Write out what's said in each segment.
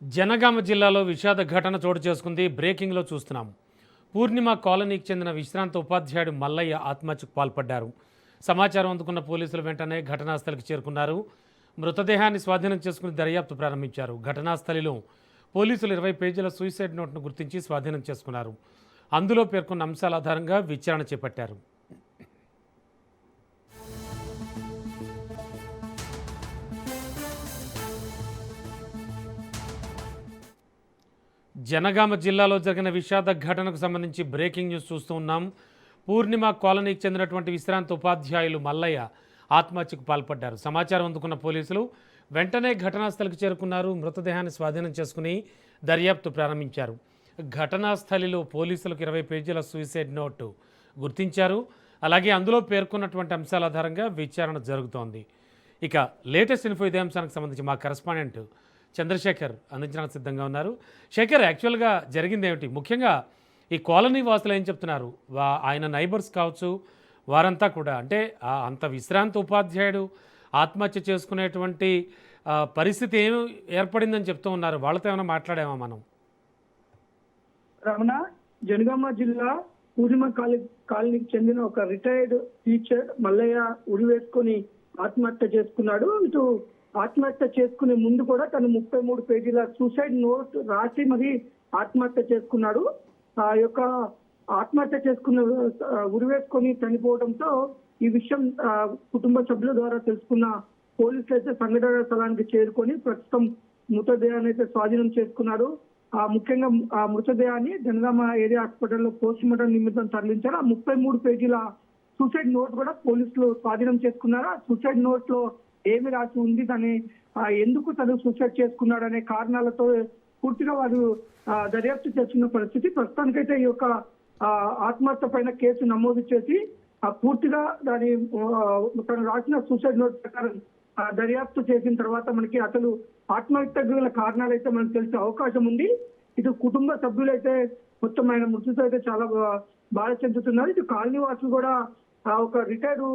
జనగామ జిల్లాలో విషాద ఘటన చోటు చేసుకుంది. బ్రేకింగ్లో చూస్తున్నాం. పూర్ణిమ కాలనీకి చెందిన విశ్రాంత ఉపాధ్యాయుడు మల్లయ్య ఆత్మహత్యకు పాల్పడ్డారు. సమాచారం అందుకున్న పోలీసులు వెంటనే ఘటనాస్థలికి చేరుకున్నారు. మృతదేహాన్ని స్వాధీనం చేసుకుని దర్యాప్తు ప్రారంభించారు. ఘటనాస్థలిలో పోలీసులు 20 పేజీల సూసైడ్ నోట్ను గుర్తించి స్వాధీనం చేసుకున్నారు. అందులో పేర్కొన్న అంశాల ఆధారంగా విచారణ చేపట్టారు. జనగామ జిల్లాలో జరిగిన విషాద ఘటనకు సంబంధించి బ్రేకింగ్ న్యూస్ చూస్తూ ఉన్నాం. పూర్ణిమ కాలనీకి చెందినటువంటి విశ్రాంత ఉపాధ్యాయులు మల్లయ్య ఆత్మహత్యకు పాల్పడ్డారు. సమాచారం అందుకున్న పోలీసులు వెంటనే ఘటనాస్థలికి చేరుకున్నారు. మృతదేహాన్ని స్వాధీనం చేసుకుని దర్యాప్తు ప్రారంభించారు. ఘటనాస్థలిలో పోలీసులకు 20 పేజీల సూసైడ్ నోటు గుర్తించారు. అలాగే అందులో పేర్కొన్నటువంటి అంశాల ఆధారంగా విచారణ జరుగుతోంది. ఇక లేటెస్ట్ ఇన్ఫో ఇదే అంశానికి సంబంధించి మా కరెస్పాండెంట్ చంద్రశేఖర్ అందించడానికి సిద్ధంగా ఉన్నారు. శేఖర్, యాక్చువల్గా జరిగింది ఏమిటి? ముఖ్యంగా ఈ కాలనీ వాసులు ఏం చెప్తున్నారు? ఆయన నైబర్స్ కావచ్చు, వారంతా కూడా అంటే అంత విశ్రాంత ఉపాధ్యాయుడు ఆత్మహత్య చేసుకునేటువంటి పరిస్థితి ఏమి ఏర్పడిందని చెప్తూ ఉన్నారు. వాళ్ళతో ఏమైనా మాట్లాడామా మనం? రమణ, జనగామ జిల్లా పూర్ణిమ కాలనీకి చెందిన ఒక రిటైర్డ్ టీచర్ మల్లయ్య ఉరి వేసుకొని ఆత్మహత్య చేసుకున్నాడు. ఇటు ఆత్మహత్య చేసుకునే ముందు కూడా తను 33 పేజీల సూసైడ్ నోట్ రాసి మరి ఆత్మహత్య చేసుకున్నాడు. ఆ యొక్క ఆత్మహత్య చేసుకున్న ఉరి వేసుకొని చనిపోవడంతో ఈ విషయం కుటుంబ సభ్యుల ద్వారా తెలుసుకున్న పోలీసులు అయితే సంఘటన స్థలానికి చేరుకొని ప్రస్తుతం మృతదేహాన్ని అయితే స్వాధీనం చేసుకున్నారు. ముఖ్యంగా ఆ మృతదేహాన్ని జనగామ ఏరియా హాస్పిటల్లో పోస్ట్ మార్టం నిమిత్తం తరలించారు. ఆ 33 పేజీల సూసైడ్ నోట్ కూడా పోలీసులు స్వాధీనం చేసుకున్నారు. ఆ సూసైడ్ నోట్ లో ఏమి రాసి ఉంది, దాన్ని ఎందుకు తను సూసైడ్ చేసుకున్నాడు అనే కారణాలతో పూర్తిగా వారు దర్యాప్తు చేస్తున్న పరిస్థితి. ప్రస్తుతానికైతే ఈ యొక్క ఆత్మహత్య పైన కేసు నమోదు చేసి పూర్తిగా దాని తను రాసిన సూసైడ్ నోట్ ప్రకారం దర్యాప్తు చేసిన తర్వాత మనకి అసలు ఆత్మహత్య గల కారణాలు అయితే మనకు తెలిసే అవకాశం ఉంది. ఇటు కుటుంబ సభ్యులైతే మొత్తం ఆయన మృతితో అయితే చాలా బాధ చెందుతున్నారు. ఇటు కాలనీ వాసులు కూడా ఒక రిటైర్డ్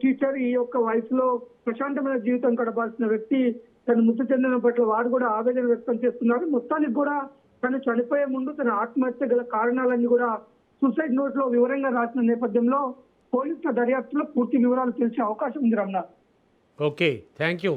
టీచర్ ఈ యొక్క వయసులో ప్రశాంతమైన జీవితం గడపాల్సిన వ్యక్తి తను మృతి చెందిన పట్ల వారు కూడా ఆవేదన వ్యక్తం చేస్తున్నారు. మొత్తానికి కూడా తను చనిపోయే ముందు తన ఆత్మహత్య గల కారణాలన్నీ కూడా సూసైడ్ నోట్ లో వివరంగా రాసిన నేపథ్యంలో పోలీసుల దర్యాప్తులో పూర్తి వివరాలు తెలిసే అవకాశం ఉంది. Ramana, okay, thank you.